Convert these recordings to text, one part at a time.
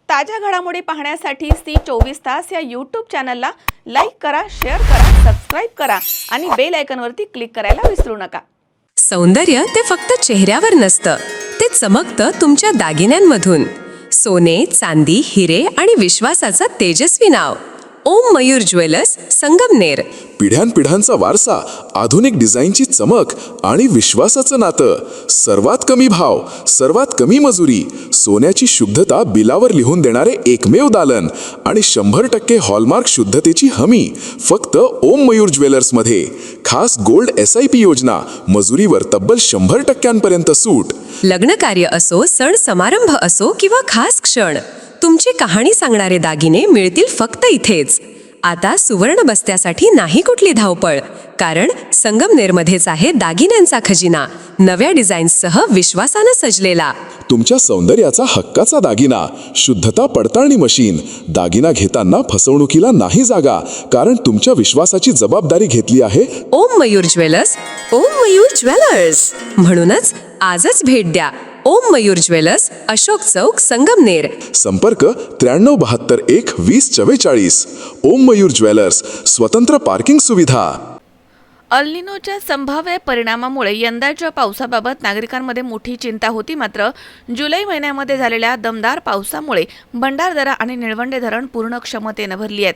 ताज्या घडामोडी पाहण्यासाठी सी24 तास या यूट्यूब चॅनलला लाईक करा, शेअर करा, सबस्क्राईब करा आणि बेल आयकॉनवरती क्लिक करायला विसरू नका। सौंदर्य ते फक्त चेहऱ्यावर नसतं, ते चमकतं तुमच्या दागिन्यांमधून। सोने, चांदी, हिरे आणि विश्वासाचं तेजस्वी नाव ओम मयूर ज्वेलर्स, संगमनेर। पिढ्यानपिढ्यांचा वारसा, आधुनिक डिझाईनची चमक आणि विश्वासाचं नातं। सर्वात कमी भाव, सर्वात कमी मजुरी, सोन्याची शुद्धता बिलावर लिहून देणारे एकमेव दालन आणि 100% हॉलमार्क शुद्धतेची हमी फक्त ओम मयूर ज्वेलर्समध्ये। खास गोल्ड SIP योजना, मजुरीवर तब्बल 100% सूट। लग्न कार्य असो, सण समारंभ असो किंवा खास क्षण, तुमची कहाणी सांगणारे दागिने मिळतील फक्त इथेच। आता सुवर्ण बस्त्यासाठी नाही कुठली धावपळ, कारण संगमनेरमध्येच आहे दागिन्यांचा खजिना, नव्या डिझाईन्ससह विश्वासानं सजलेला। तुमच्या सौंदर्याचा हक्काचा दागिना, शुद्धता पडताळणी मशीन। दागिना घेताना फसवणुकीला नाही जागा, कारण तुमच्या विश्वासाची जबाबदारी घेतली आहे ओम मयूर ज्वेलर्स। ओम मयूर ज्वेलर्स म्हणूनच आजच भेट द्या। ओम मयूर ज्वेलर्स, अशोक चौक, संगमनेर। संपर्क 9372012044। ओम मयूर ज्वेलर्स, स्वतंत्र पार्किंग सुविधा। अल्निनोच्या संभाव्य परिणामामुळे यंदाच्या पावसाबाबत नागरिकांमध्ये मोठी चिंता होती। मात्र जुलै महिन्यामध्ये झालेल्या दमदार पावसामुळे भंडारदरा आणि निळवंडे धरण पूर्ण क्षमतेने भरली आहेत।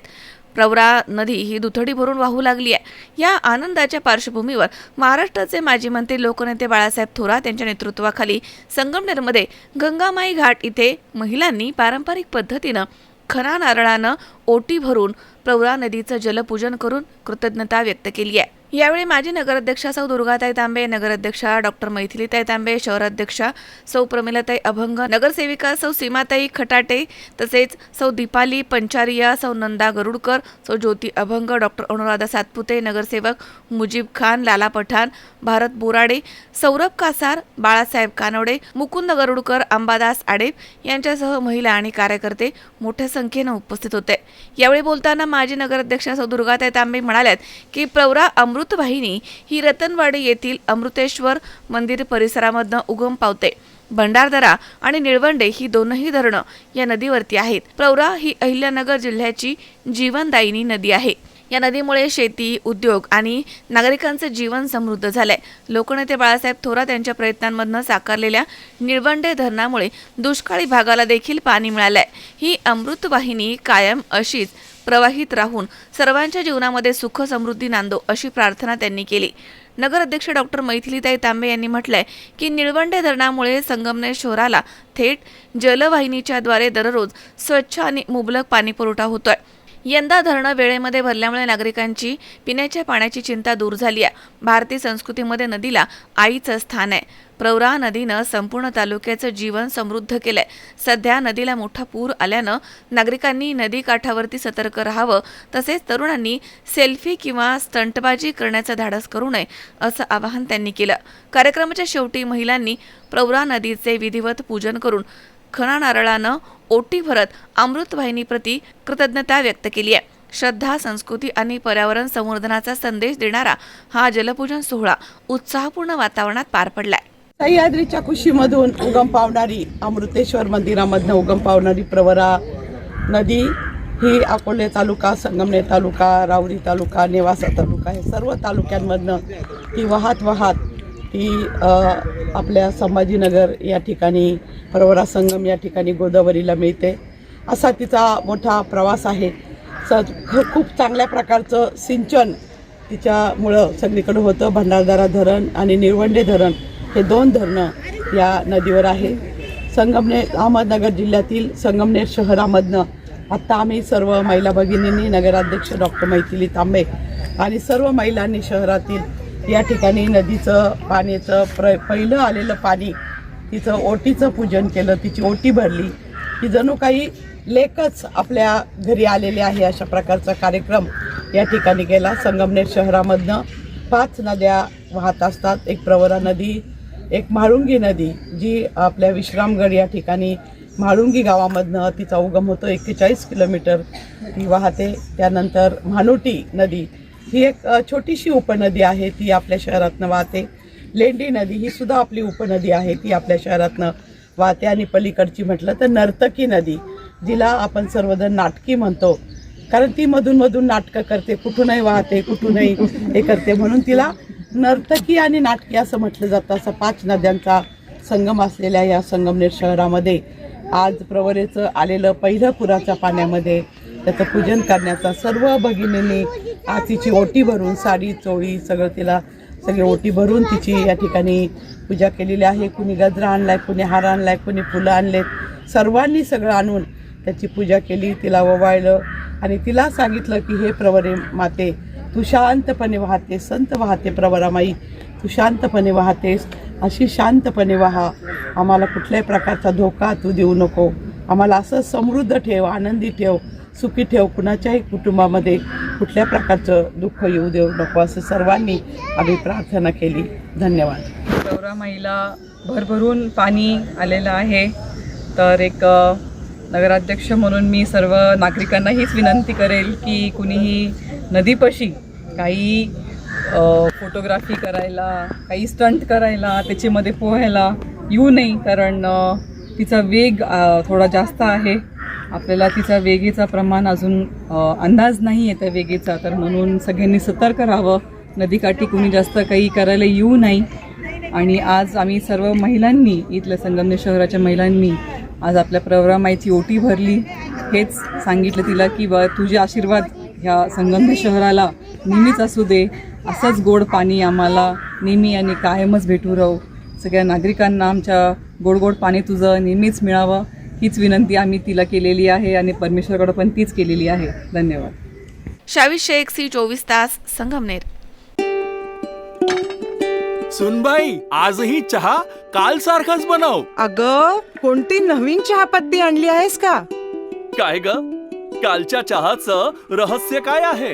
प्रवरा नदी ही दुथडी भरून वाहू लागली आहे। या आनंदाच्या पार्श्वभूमीवर महाराष्ट्राचे माजी मंत्री लोकनेते बाळासाहेब थोरात यांच्या नेतृत्वाखाली संगमनेरमध्ये गंगामाई घाट इथे महिलांनी पारंपरिक पद्धतीनं खणा नारळानं ओटी भरून प्रवरा नदीचं जलपूजन करून कृतज्ञता व्यक्त केली आहे। यावेळी माजी नगराध्यक्षा सौ दुर्गाताई तांबे, नगराध्यक्षा डॉक्टर मैथिलीताई तांबे, शहराध्यक्षा सौ प्रमिलाताई अभंग, नगरसेविका सौ सीमाताई खटाटे, तसेच सौ दीपाली पंचारिया, सौ नंदा गरुडकर, सौ ज्योती अभंग, डॉक्टर अनुराधा सातपुते, नगरसेवक मुजीब खान, लाला पठाण, भारत बोराडे, सौरभ कासार, बाळासाहेब कानवडे, मुकुंद गरुडकर, अंबादास आडेप यांच्यासह महिला आणि कार्यकर्ते मोठ्या संख्येने उपस्थित होते। यावेळी बोलताना माजी नगराध्यक्षा सौ दुर्गाताई तांबे म्हणाल्यात की प्रवरा अमृत वाहिनी ही रतनवाडी येथील अमृतेश्वर मंदिर परिसरामधनं उगम पावते। भंडारदरा आणि निळवंडे ही दोनही धरणं या नदीवरती आहेत। प्रवरा ही अहिल्यानगर जिल्ह्याची जीवनदायिनी नदी आहे। या नदीमुळे शेती, उद्योग आणि नागरिकांचं जीवन समृद्ध झालंय। लोकनेते बाळासाहेब थोरात यांच्या प्रयत्नांमधनं साकारलेल्या निळवंडे धरणामुळे दुष्काळी भागाला देखील पाणी मिळालंय। ही अमृत वाहिनी कायम अशीच प्रवाहित राहून सर्वांच्या जीवनामध्ये सुख समृद्धी नांदो अशी प्रार्थना त्यांनी केली। नगराध्यक्ष डॉक्टर मैथिलीताई तांबे यांनी म्हटलंय की निळवंडे धरणामुळे संगमनेर शहराला थेट जलवाहिनीच्या द्वारे दररोज स्वच्छ आणि मुबलक पाणी पुरवठा होतोय। यंदा धरणं वेळेमध्ये भरल्यामुळे नागरिकांची पिण्याच्या पाण्याची चिंता दूर झाली आहे। भारतीय संस्कृतीमध्ये नदीला आईचं स्थान आहे। प्रवरा नदीनं संपूर्ण तालुक्याचं जीवन समृद्ध केलंय। सध्या नदीला मोठा पूर आल्यानं नागरिकांनी नदी काठावरती सतर्क राहावं, तसेच तरुणांनी सेल्फी किंवा स्टंटबाजी करण्याचं धाडस करू नये असं आवाहन त्यांनी केलं। कार्यक्रमाच्या शेवटी महिलांनी प्रवरा नदीचे विधिवत पूजन करून खणा नारळानं ओटी भरत अमृत वाहिनीप्रती कृतज्ञता व्यक्त केली आहे। श्रद्धा, संस्कृती आणि पर्यावरण संवर्धनाचा संदेश देणारा हा जलपूजन सोहळा उत्साहपूर्ण वातावरणात पार पडलाय। सह्याद्रीच्या कुशीमधून उगम पावणारी, अमृतेश्वर मंदिरामधनं उगम पावणारी प्रवरा नदी ही अकोले तालुका, संगमनेर तालुका, राऊरी तालुका, नेवासा तालुका हे सर्व तालुक्यांमधनं ती वाहत ती आपल्या संभाजीनगर या ठिकाणी, प्रवरा संगम या ठिकाणी गोदावरीला मिळते। असा तिचा मोठा प्रवास आहे। खूप चांगल्या प्रकारचं सिंचन तिच्यामुळं सगळीकडे होतं। भंडारदरा धरण आणि निळवंडे धरण हे दोन धरणं या नदीवर आहे। संगमनेर, अहमदनगर जिल्ह्यातील संगमनेर शहरामधनं आत्ता आम्ही सर्व महिला भगिनींनी, नगराध्यक्ष डॉक्टर मैथिली तांबे आणि सर्व महिलांनी शहरातील या ठिकाणी नदीचं पाण्याचं पहिलं आलेलं पाणी, तिचं ओटीचं पूजन केलं, तिची ओटी भरली। ती जणू काही लेकच आपल्या घरी आलेले आहे अशा प्रकारचा कार्यक्रम या ठिकाणी केला। संगमनेर शहरामधनं 5 नद्या वाहत असतात। एक प्रवरा नदी, एक म्हाळुंगी नदी जी आपल्या विश्रामगड या ठिकाणी म्हाळुंगी गावामधनं तिचा उगम होतो, 41 किलोमीटर ती वाहते। त्यानंतर म्हानुटी नदी ही एक छोटीशी उपनदी आहे, ती आपल्या शहरातनं वाहते। लेंडी नदी ही सुद्धा आपली उपनदी आहे, ती आपल्या शहरातनं वाहते। आणि पलीकडची म्हटलं तर नर्तकी नदी जिला आपण सर्वजण नाटकी म्हणतो, कारण ती मधून मधून नाटकं करते, कुठूनही वाहते, कुठूनही हे करते, म्हणून तिला नर्तकी आणि नाटकी असं म्हटलं जातं. असं 5 नद्यांचा संगम असलेल्या या संगमनेर शहरामध्ये आज प्रवरेचं आलेलं पहिलं पुराच्या पाण्यामध्ये त्याचं पूजन करण्याचा सर्व भगिनींनी आज तिची ओटी भरून, साडी चोळी सगळं तिला सगळी ओटी भरून तिची या ठिकाणी पूजा केलेली आहे. कुणी गजरा आणलाय, कुणी हार आणलाय, कुणी फुलं आणलेत, सर्वांनी सगळं आणून त्याची पूजा केली, तिला ओवाळलं आणि तिला सांगितलं की हे प्रवरे माते, तू शांतपणे वाहते, संत वाहते प्रवरामाई, तू शांतपणे वाहतेस, अशी शांतपणे वाहा, आम्हाला कुठल्याही प्रकारचा धोका तू देऊ नको, आम्हाला असं समृद्ध ठेव, आनंदी ठेव, सुखी ठेव, कुणाच्याही कुटुंबामध्ये कुठल्या प्रकारचं दुःख येऊ देऊ नको, असं सर्वांनी आम्ही प्रार्थना केली. धन्यवाद. प्रवरामाईला भरभरून पाणी आलेलं आहे, तर एक नगराध्यक्ष म्हणून मी सर्व नागरिकांना हीच विनंती करेल की कुणीही नदीपाशी काही फोटोग्राफी करायला, काही स्टंट करायला, त्याच्यामध्ये पोहायला येऊ नये, कारण तिचा वेग थोडा जास्त आहे. आपल्याला तिचा वेगेचा प्रमाण अजून अंदाज नाही आहे त्या वेगेचा, तर म्हणून सगळ्यांनी सतर्क राहावं, नदीकाठी कुणी जास्त काही करायला येऊ नये. आणि आज आम्ही सर्व महिलांनी, इथल्या संगमनेर शहराच्या महिलांनी आज आपल्या प्रवरामाईची ओटी भरली, हेच सांगितलं तिला की बा तुझे आशीर्वाद ह्या संगमनेर शहराला नेहमीच असू दे, असंच गोड पाणी आम्हाला नेहमी आणि कायमच भेटू राहू, सगळ्या नागरिकांना आमच्या गोड गोड पाणी तुझं नेहमीच मिळावं, हीच विनंती आम्ही तिला केलेली आहे आणि परमेश्वराकडे पण तीच केलेली आहे. धन्यवाद. शावीर शेख, C24 तास, संगमनेर. सुनबाई, आजही चहा काल सारखाच बनव. अगं, कोणती नवीन चहापत्ती आणली आहेस का? काय ग, कालच्या चहाचं रहस्य काय आहे?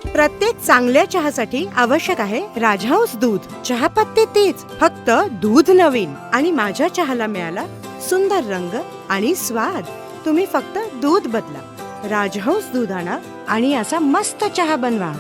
प्रत्येक चांगल्या चहासाठी आवश्यक आहे राजहंस दूध. चहापत्ती तीच, फक्त दूध नवीन. आणि माझ्या चहाला मिळाला सुंदर रंग आणि स्वाद. तुम्ही फक्त दूध बदला, राजहंस दूध आणा आणि असा मस्त चहा बनवा.